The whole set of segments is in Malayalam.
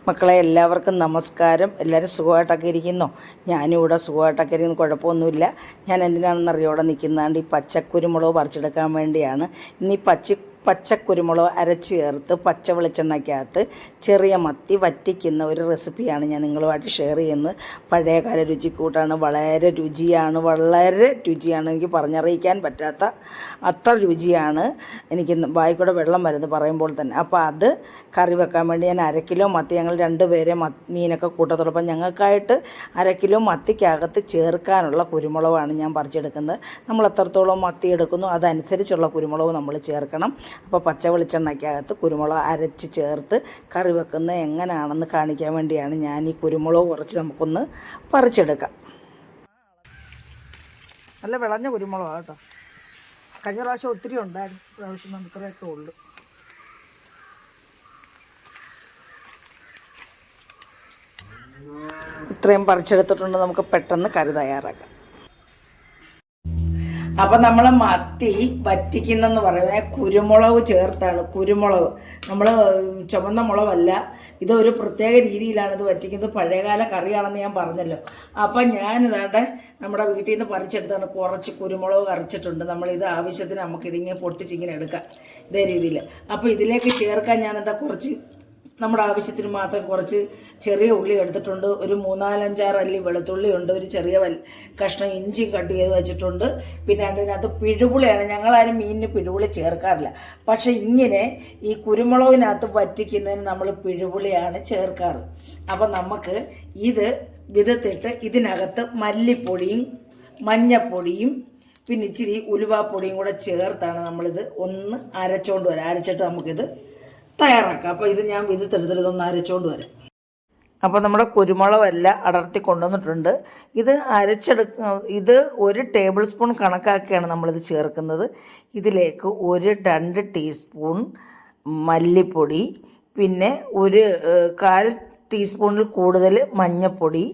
മക്കളെ എല്ലാവർക്കും നമസ്കാരം. എല്ലാവരും സുഖമായിട്ടൊക്കെ ഇരിക്കുന്നോ? ഞാനും ഇവിടെ സുഖമായിട്ടൊക്കെ ഇരിക്കുന്നു, കുഴപ്പമൊന്നുമില്ല. ഞാൻ എന്തിനാണെന്നറിയോ ഇവിടെ നിൽക്കുന്നതാണ്ട് ഈ പച്ചക്കുരുമുളക് പറിച്ചെടുക്കാൻ വേണ്ടിയാണ്. ഇന്ന് ഈ പച്ചക്കുരുമുളക് അരച്ച് ചേർത്ത് പച്ച വെളിച്ചെണ്ണയ്ക്കകത്ത് ചെറിയ മത്തി വറ്റിക്കുന്ന ഒരു റെസിപ്പിയാണ് ഞാൻ നിങ്ങളുമായിട്ട് ഷെയർ ചെയ്യുന്നത്. പഴയകാല രുചിക്കൂട്ടാണ്, വളരെ രുചിയാണ്. എനിക്ക് പറഞ്ഞറിയിക്കാൻ പറ്റാത്ത അത്ര രുചിയാണ്. എനിക്ക് വായിക്കൂടെ വെള്ളം വരുന്നത് പറയുമ്പോൾ തന്നെ. അപ്പോൾ അത് കറി വെക്കാൻ വേണ്ടി ഞാൻ 1/2 കിലോ മത്തി, ഞങ്ങൾ 2 പേരെ മീനൊക്കെ കൂട്ടത്തുള്ളൂ. അപ്പം ഞങ്ങൾക്കായിട്ട് 1/2 കിലോ മത്തിക്കകത്ത് ചേർക്കാനുള്ള കുരുമുളകാണ് ഞാൻ പറിച്ചെടുക്കുന്നത്. നമ്മൾ എത്രത്തോളം മത്തി എടുക്കുന്നു അതനുസരിച്ചുള്ള കുരുമുളക് നമ്മൾ ചേർക്കണം. അപ്പോൾ പച്ച വെളിച്ചെണ്ണയ്ക്കകത്ത് കുരുമുളക് അരച്ച് ചേർത്ത് കറി വെക്കുന്നത് എങ്ങനെയാണെന്ന് കാണിക്കാൻ വേണ്ടിയാണ് ഞാൻ ഈ കുരുമുളക് കുറച്ച് നമുക്കൊന്ന് പറിച്ചെടുക്കാം. നല്ല വിളഞ്ഞ കുരുമുളകാണ് കേട്ടോ. കഴിഞ്ഞ പ്രാവശ്യം ഒത്തിരി ഉണ്ടായിരുന്നു, പ്രാവശ്യം നമുക്ക് ഇത്രയൊക്കെ ഉള്ളു. ഇത്രയും പറിച്ചെടുത്തിട്ടുണ്ട്, നമുക്ക് പെട്ടെന്ന് കറി തയ്യാറാക്കാം. അപ്പം നമ്മൾ മത്തി വറ്റിക്കുന്നെന്ന് പറയുന്നത് കുരുമുളക് ചേർത്താണ്. കുരുമുളക് നമ്മൾ ചുവന്ന മുളകല്ല, ഇതൊരു പ്രത്യേക രീതിയിലാണ് ഇത് വറ്റിക്കുന്നത്. പഴയകാല കറിയാണെന്ന് ഞാൻ പറഞ്ഞല്ലോ. അപ്പം ഞാനിതാണ്ട് നമ്മുടെ വീട്ടിൽ നിന്ന് പറിച്ചെടുത്താണ്. കുറച്ച് കുരുമുളക് കറിച്ചിട്ടുണ്ട്. നമ്മളിത് ആവശ്യത്തിന് നമുക്കിതിങ്ങനെ പൊട്ടിച്ചിങ്ങനെ എടുക്കാം, ഇതേ രീതിയിൽ. അപ്പോൾ ഇതിലേക്ക് ചേർക്കാൻ ഞാൻ കുറച്ച് നമ്മുടെ ആവശ്യത്തിന് മാത്രം കുറച്ച് ചെറിയ ഉള്ളി എടുത്തിട്ടുണ്ട്. ഒരു 3-4-5 അല്ലി വെളുത്തുള്ളി ഉണ്ട്. ഒരു ചെറിയ കഷ്ണം ഇഞ്ചി കട്ട് ചെയ്ത് വെച്ചിട്ടുണ്ട്. പിന്നെ അതിനകത്ത് പിഴുപുളിയാണ്. ഞങ്ങളാരും മീനിന് പിഴുപുളി ചേർക്കാറില്ല, പക്ഷേ ഇങ്ങനെ ഈ കുരുമുളകിനകത്ത് വറ്റിക്കുന്നതിന് നമ്മൾ പിഴുപുളിയാണ് ചേർക്കാറ്. അപ്പം നമുക്ക് ഇത് വിതത്തിട്ട് ഇതിനകത്ത് മല്ലിപ്പൊടിയും മഞ്ഞപ്പൊടിയും പിന്നെ ഇച്ചിരി ഉലുവാപ്പൊടിയും കൂടെ ചേർത്താണ് നമ്മളിത് ഒന്ന് അരച്ചിട്ട് നമുക്കിത് തയ്യാറാക്കാം. അപ്പോൾ ഇത് ഞാൻ വിധത്തെടുത്തിട്ടൊന്ന് അരച്ചുകൊണ്ട് വരാം. അപ്പോൾ നമ്മുടെ കുരുമുളകെല്ലാം അടർത്തി കൊണ്ടുവന്നിട്ടുണ്ട്. ഇത് ഇത് 1 ടേബിൾ സ്പൂൺ കണക്കാക്കിയാണ് നമ്മളിത് ചേർക്കുന്നത്. ഇതിലേക്ക് 1-2 ടീസ്പൂൺ മല്ലിപ്പൊടി, പിന്നെ 1/4 ടീസ്പൂണിൽ കൂടുതൽ മഞ്ഞൾപ്പൊടി,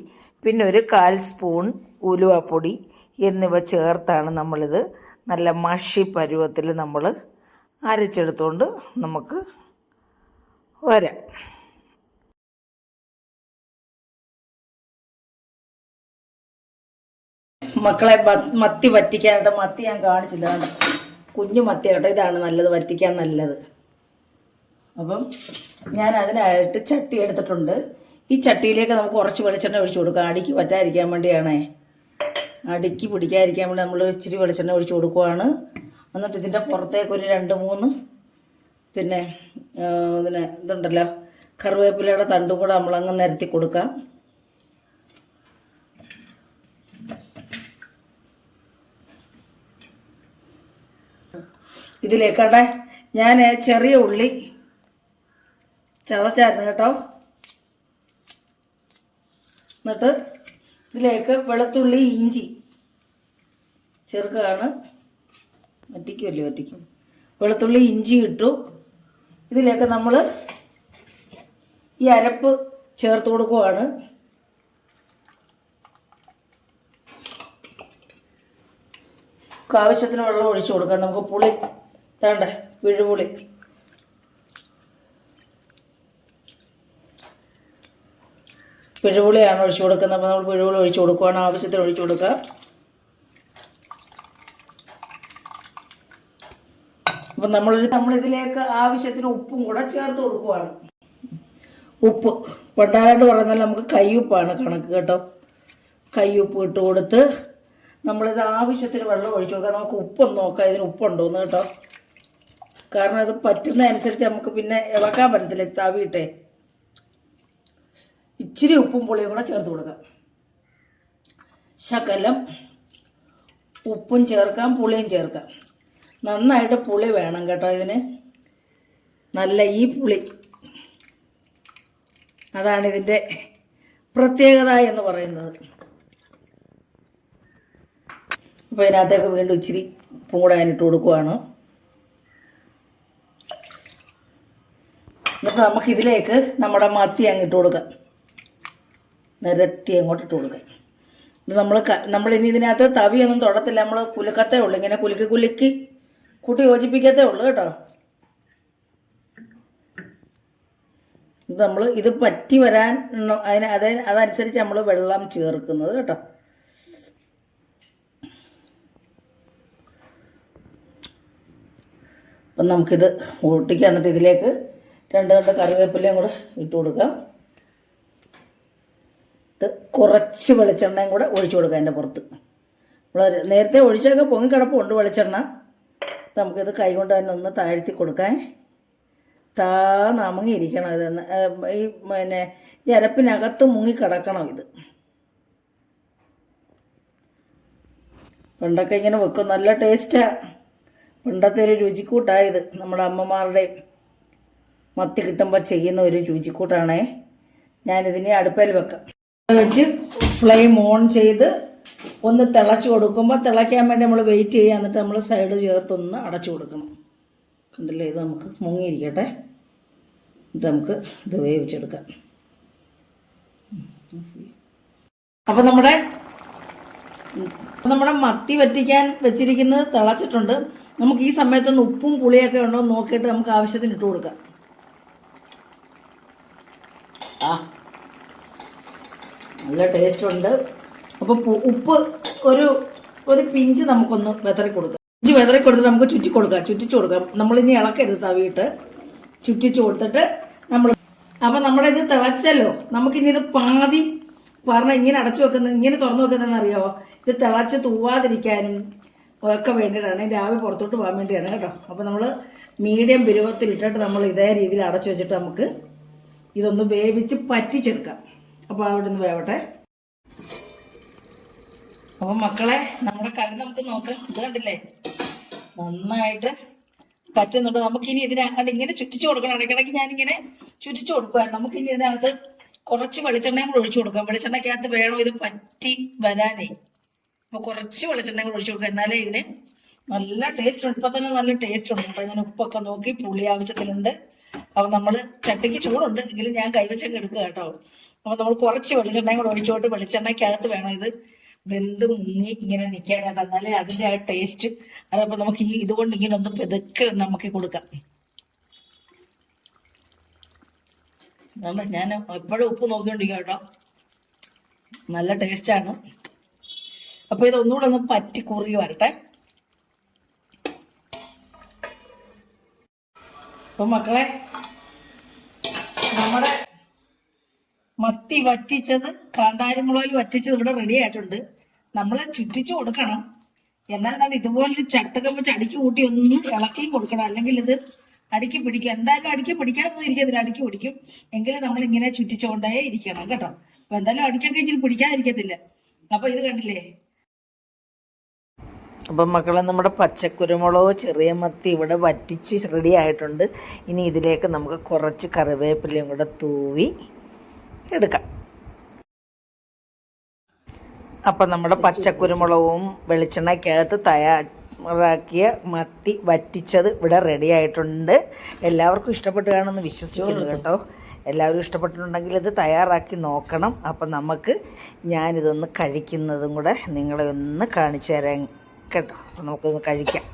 പിന്നെ 1/4 സ്പൂൺ ഉലുവാപ്പൊടി എന്നിവ ചേർത്താണ് നമ്മളിത് നല്ല മഷി പരുവത്തിൽ നമ്മൾ അരച്ചെടുത്തുകൊണ്ട് നമുക്ക് വരാം. മക്കളെ, മത്തി വറ്റിക്കാനായിട്ട് മത്തി ഞാൻ കാണിച്ചില്ല. കുഞ്ഞു മത്തി കേട്ടോ, ഇതാണ് നല്ലത് വറ്റിക്കാൻ നല്ലത്. അപ്പം ഞാൻ അതിനായിട്ട് ചട്ടി എടുത്തിട്ടുണ്ട്. ഈ ചട്ടിയിലേക്ക് നമുക്ക് കുറച്ച് വെളിച്ചെണ്ണ ഒഴിച്ചു കൊടുക്കാം. അടിക്ക് പറ്റാതിരിക്കാൻ വേണ്ടിയാണേ, അടിക്ക് പിടിക്കാതിരിക്കാൻ വേണ്ടി നമ്മൾ ഇച്ചിരി വെളിച്ചെണ്ണ ഒഴിച്ചു കൊടുക്കുവാണ്. എന്നിട്ട് ഇതിൻ്റെ പുറത്തേക്ക് ഒരു 2-3 പിന്നെ ഇതുണ്ടല്ലോ കറിവേപ്പിലയുടെ തണ്ടും കൂടെ നമ്മളങ്ങ് നിരത്തി കൊടുക്കാം. ഇതിലേക്കട്ടെ ഞാൻ ചെറിയ ഉള്ളി ചതച്ചായിരുന്നു കേട്ടോ. എന്നിട്ട് ഇതിലേക്ക് വെളുത്തുള്ളി ഇഞ്ചി ചേർക്കുകയാണ്. വറ്റിക്കും. വെളുത്തുള്ളി ഇഞ്ചി ഇട്ടു. ഇതിലേക്ക് നമ്മൾ ഈ അരപ്പ് ചേർത്ത് കൊടുക്കുവാണ്. ആവശ്യത്തിന് വെള്ളം ഒഴിച്ചു കൊടുക്കാം. നമുക്ക് പുളി വേണ്ടേ, പിഴുപുളി. പിഴുപുളിയാണ് ഒഴിച്ചു കൊടുക്കുന്നത്. അപ്പോൾ നമ്മൾ പിഴുപുളി ഒഴിച്ചു കൊടുക്കുവാണ്. ആവശ്യത്തിന് ഒഴിച്ചു കൊടുക്കുക. അപ്പം നമ്മളിതിലേക്ക് ആവശ്യത്തിന് ഉപ്പും കൂടെ ചേർത്ത് കൊടുക്കുവാണ്. ഉപ്പ് പണ്ടാരാണ്ട് പറഞ്ഞാൽ നമുക്ക് കയ്യുപ്പാണ് കണക്ക് കേട്ടോ. കയ്യുപ്പ് ഇട്ട് കൊടുത്ത് നമ്മളിത് ആവശ്യത്തിന് വെള്ളം ഒഴിച്ചു കൊടുക്കാം. നമുക്ക് ഉപ്പൊന്ന് നോക്കാം, ഇതിന് ഉപ്പുണ്ടോന്ന് കേട്ടോ. കാരണം ഇത് പറ്റുന്നതനുസരിച്ച് നമുക്ക് പിന്നെ ഇളക്കാൻ പറ്റത്തില്ല, തവിയിട്ടേ. ഇച്ചിരി ഉപ്പും പുളിയും കൂടെ ചേർത്ത് കൊടുക്കാം. ശകലം ഉപ്പും ചേർക്കാം, പുളിയും ചേർക്കാം. നന്നായിട്ട് പുളി വേണം കേട്ടോ ഇതിന്. നല്ല ഈ പുളി, അതാണ് ഇതിൻ്റെ പ്രത്യേകത എന്ന് പറയുന്നത്. അപ്പോൾ ഇതിനകത്തേക്ക് വീണ്ടും ഇച്ചിരി ഉപ്പും കൂടെ അതിനിട്ട് കൊടുക്കുവാണ്. എന്നിട്ട് നമുക്കിതിലേക്ക് നമ്മുടെ മത്തി അങ്ങിട്ട് കൊടുക്കാം. നിരത്തി അങ്ങോട്ട് ഇട്ട് കൊടുക്കാം. ഇത് നമ്മളിനി ഇതിനകത്ത് തവിയൊന്നും തൊടത്തില്ല. നമ്മൾ കുലുക്കത്തേ ഉള്ളൂ, ഇങ്ങനെ കുലുക്കി കൂട്ടി യോജിപ്പിക്കത്തേ ഉള്ളൂ കേട്ടോ. ഇത് നമ്മൾ ഇത് പറ്റി വരാൻ അതനുസരിച്ച് നമ്മൾ വെള്ളം ചേർക്കുന്നത് കേട്ടോ. അപ്പം നമുക്കിത് ഒട്ടിക്കുക. എന്നിട്ട് ഇതിലേക്ക് 2 കറിവേപ്പിലയും കൂടെ ഇട്ട് കൊടുക്കാം. കുറച്ച് വെളിച്ചെണ്ണയും കൂടെ ഒഴിച്ചു കൊടുക്കാം അതിൻ്റെ പുറത്ത്. നമ്മൾ നേരത്തെ ഒഴിച്ചൊക്കെ പൊങ്ങിക്കിടപ്പുണ്ട് വെളിച്ചെണ്ണ. നമുക്കിത് കൈ കൊണ്ട് തന്നെ ഒന്ന് താഴ്ത്തി കൊടുക്കാൻ. നമുങ്ങിയിരിക്കണം ഇതെന്ന്. ഈ അരപ്പിനകത്ത് മുങ്ങിക്കിടക്കണം ഇത്. പണ്ടൊക്കെ ഇങ്ങനെ വെക്കും, നല്ല ടേസ്റ്റാണ്. പണ്ടത്തെ ഒരു രുചിക്കൂട്ടായത്. നമ്മുടെ അമ്മമാരുടെയും മത്തി കിട്ടുമ്പോൾ ചെയ്യുന്ന ഒരു രുചിക്കൂട്ടാണേ. ഞാനിതിനെ അടുപ്പിൽ വെക്കാം. വെച്ച് ഫ്ലെയിം ഓൺ ചെയ്ത് ഒന്ന് തിളച്ച് കൊടുക്കുമ്പോൾ തിളയ്ക്കാൻ വേണ്ടി നമ്മൾ വെയിറ്റ് ചെയ്യുക. എന്നിട്ട് നമ്മൾ സൈഡ് ചേർത്തൊന്ന് അടച്ചു കൊടുക്കണം. കണ്ടില്ലേ, ഇത് നമുക്ക് മുങ്ങിയിരിക്കട്ടെ. എന്നിട്ട് നമുക്ക് ഇത് വേവിച്ചെടുക്കാം. അപ്പം നമ്മുടെ മത്തി വറ്റിക്കാൻ വെച്ചിരിക്കുന്നത് തിളച്ചിട്ടുണ്ട്. നമുക്ക് ഈ സമയത്തൊന്ന് ഉപ്പും പുളിയൊക്കെ ഉണ്ടോ എന്ന് നോക്കിയിട്ട് നമുക്ക് ആവശ്യത്തിന് ഇട്ട് കൊടുക്കാം. നല്ല ടേസ്റ്റ് ഉണ്ട്. അപ്പോൾ ഉപ്പ് ഒരു പിഞ്ച് നമുക്കൊന്ന് വെതറി കൊടുക്കാം. പിഞ്ച് വെതറി കൊടുത്തിട്ട് നമുക്ക് ചുറ്റിച്ചു കൊടുക്കാം. നമ്മളിനി ഇളക്കരുത്, തവിയിട്ട് ചുറ്റിച്ചു കൊടുത്തിട്ട് അപ്പം നമ്മുടെ ഇത് തിളച്ചല്ലോ. നമുക്കിനി ഇത് പാതി പറഞ്ഞാൽ ഇങ്ങനെ അടച്ചു വെക്കുന്നത്, ഇങ്ങനെ തുറന്നു വെക്കുന്നതെന്ന് അറിയാമോ? ഇത് തിളച്ച് തൂവാതിരിക്കാനും ഒക്കെ വേണ്ടിയിട്ടാണ്, രാവിലെ പുറത്തോട്ട് പോകാൻ വേണ്ടിയാണ് കേട്ടോ. അപ്പോൾ നമ്മൾ മീഡിയം പരുവത്തിലിട്ടിട്ട് നമ്മൾ ഇതേ രീതിയിൽ അടച്ചു വെച്ചിട്ട് നമുക്ക് ഇതൊന്ന് വേവിച്ച് പറ്റിച്ചെടുക്കാം. അപ്പോൾ അവിടെ നിന്ന് വേവട്ടെ. അപ്പം മക്കളെ, നമ്മുടെ കറി നമുക്ക് നോക്കാം. ഇത് കണ്ടില്ലേ, നന്നായിട്ട് പറ്റുന്നുണ്ട്. നമുക്കിനി ഇതിനകത്ത് ഇങ്ങനെ ചുറ്റിച്ചു കൊടുക്കണം. ഇടയ്ക്കിടയ്ക്ക് ഞാനിങ്ങനെ ചുറ്റിച്ചു കൊടുക്കുമായിരുന്നു. നമുക്കിനി ഇതിനകത്ത് കുറച്ച് വെളിച്ചെണ്ണയും കൂടെ ഒഴിച്ചു കൊടുക്കാം. വെളിച്ചെണ്ണയ്ക്കകത്ത് വേണം ഇത് പറ്റി വരാനേ. അപ്പോൾ കുറച്ച് വെളിച്ചെണ്ണയും കൂടെ ഒഴിച്ചു കൊടുക്കാം. എന്നാലേ ഇതിന് നല്ല ടേസ്റ്റ് ഉണ്ട്. ഇപ്പം തന്നെ നല്ല ടേസ്റ്റ് ഉണ്ട്. അപ്പോൾ ഞാൻ ഉപ്പൊക്കെ നോക്കി പുളി ആവശ്യത്തിനുണ്ട്. അപ്പോൾ നമ്മൾ ചട്ടിക്ക് ചൂടുണ്ട് എങ്കിലും ഞാൻ കൈവച്ചങ്ങ് എടുക്കുക കേട്ടോ. അപ്പോൾ നമ്മൾ കുറച്ച് വെളിച്ചെണ്ണയും കൂടെ ഒഴിച്ചോട്ട് വെളിച്ചെണ്ണയ്ക്കകത്ത് വേണം ഇത് വെന്ത് മുങ്ങി ഇങ്ങനെ നിൽക്കാനായിട്ട്. എന്നാലേ അതിൻ്റെ ആ ടേസ്റ്റ്. അതപ്പോൾ നമുക്ക് ഇതുകൊണ്ട് ഇങ്ങനെ ഒന്ന് പെതുക്കെ നമുക്ക് കൊടുക്കാം. ഞാൻ എപ്പോഴും ഉപ്പ് നോക്കിക്കൊണ്ടിരിക്കുക കേട്ടോ. നല്ല ടേസ്റ്റാണ്. അപ്പോൾ ഇതൊന്നുകൂടെ ഒന്ന് പറ്റി കുറുകി വരട്ടെ. അപ്പം മക്കളെ, നമ്മുടെ മത്തി വറ്റിച്ചത്, കാന്താരിമുളകിൽ വറ്റിച്ചത് ഇവിടെ റെഡി ആയിട്ടുണ്ട്. നമ്മൾ ചുറ്റിച്ചു കൊടുക്കണം. എന്നാൽ ഇതുപോലൊരു ചട്ടകം വെച്ച് അടുക്കി കൂട്ടി ഒന്ന് ഇളക്കി കൊടുക്കണം. അല്ലെങ്കിൽ ഇത് അടുക്കി പിടിക്കും. എന്തായാലും അടുക്കി പിടിക്കാതൊന്നും ഇരിക്കത്തില്ല, അടുക്കി പിടിക്കും. എങ്കിലും നമ്മളിങ്ങനെ ചുറ്റിച്ചുകൊണ്ടേ ഇരിക്കണം കേട്ടോ. അപ്പൊ എന്തായാലും അടിക്കൊക്കെ ഇച്ചിരി പിടിക്കാതിരിക്കത്തില്ല. അപ്പൊ ഇത് കണ്ടില്ലേ. അപ്പം മക്കളെ, നമ്മുടെ പച്ചക്കുരുമുളക് ചെറിയ മത്തി ഇവിടെ വറ്റിച്ച് റെഡി ആയിട്ടുണ്ട്. ഇനി ഇതിലേക്ക് നമുക്ക് കുറച്ച് കറിവേപ്പിലയും കൂടെ തൂവി എടുക്കാം. അപ്പം നമ്മുടെ പച്ചക്കുരുമുളകും വെളിച്ചെണ്ണയ്ക്കകത്ത് തയ്യാറാക്കിയ മത്തി വറ്റിച്ചത് ഇവിടെ റെഡി ആയിട്ടുണ്ട്. എല്ലാവർക്കും ഇഷ്ടപ്പെട്ട് കാണുമെന്ന് വിശ്വസിക്കുന്നു കേട്ടോ. എല്ലാവരും ഇഷ്ടപ്പെട്ടിട്ടുണ്ടെങ്കിൽ ഇത് തയ്യാറാക്കി നോക്കണം. അപ്പം ഞാനിതൊന്ന് കഴിക്കുന്നതും കൂടെ നിങ്ങളെ ഒന്ന് കാണിച്ചു തരാം കേട്ടോ. അപ്പം നമുക്കൊന്ന് കഴിക്കാം.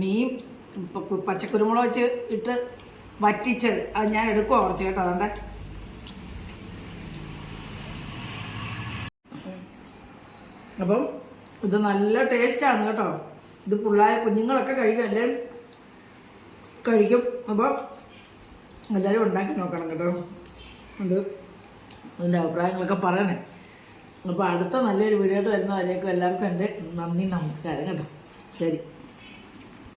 മീൻ പച്ചക്കുരുമുളക് വെച്ച് ഇട്ട് വറ്റിച്ചത് അത് ഞാൻ എടുക്കുക കുറച്ച് കേട്ടോ. അതുകൊണ്ട് അപ്പം ഇത് നല്ല ടേസ്റ്റാണ് കേട്ടോ. ഇത് കുഞ്ഞുങ്ങളൊക്കെ കഴിക്കും, എല്ലാവരും കഴിക്കും. അപ്പം എല്ലാവരും ഉണ്ടാക്കി നോക്കണം കേട്ടോ. അതിൻ്റെ അഭിപ്രായങ്ങളൊക്കെ പറയണേ. അപ്പോൾ അടുത്ത നല്ലൊരു വീഡിയോ ആയിട്ട് വരുന്നവരേക്കും എല്ലാവർക്കും എൻ്റെ നന്ദി, നമസ്കാരം കേട്ടോ. ശരി.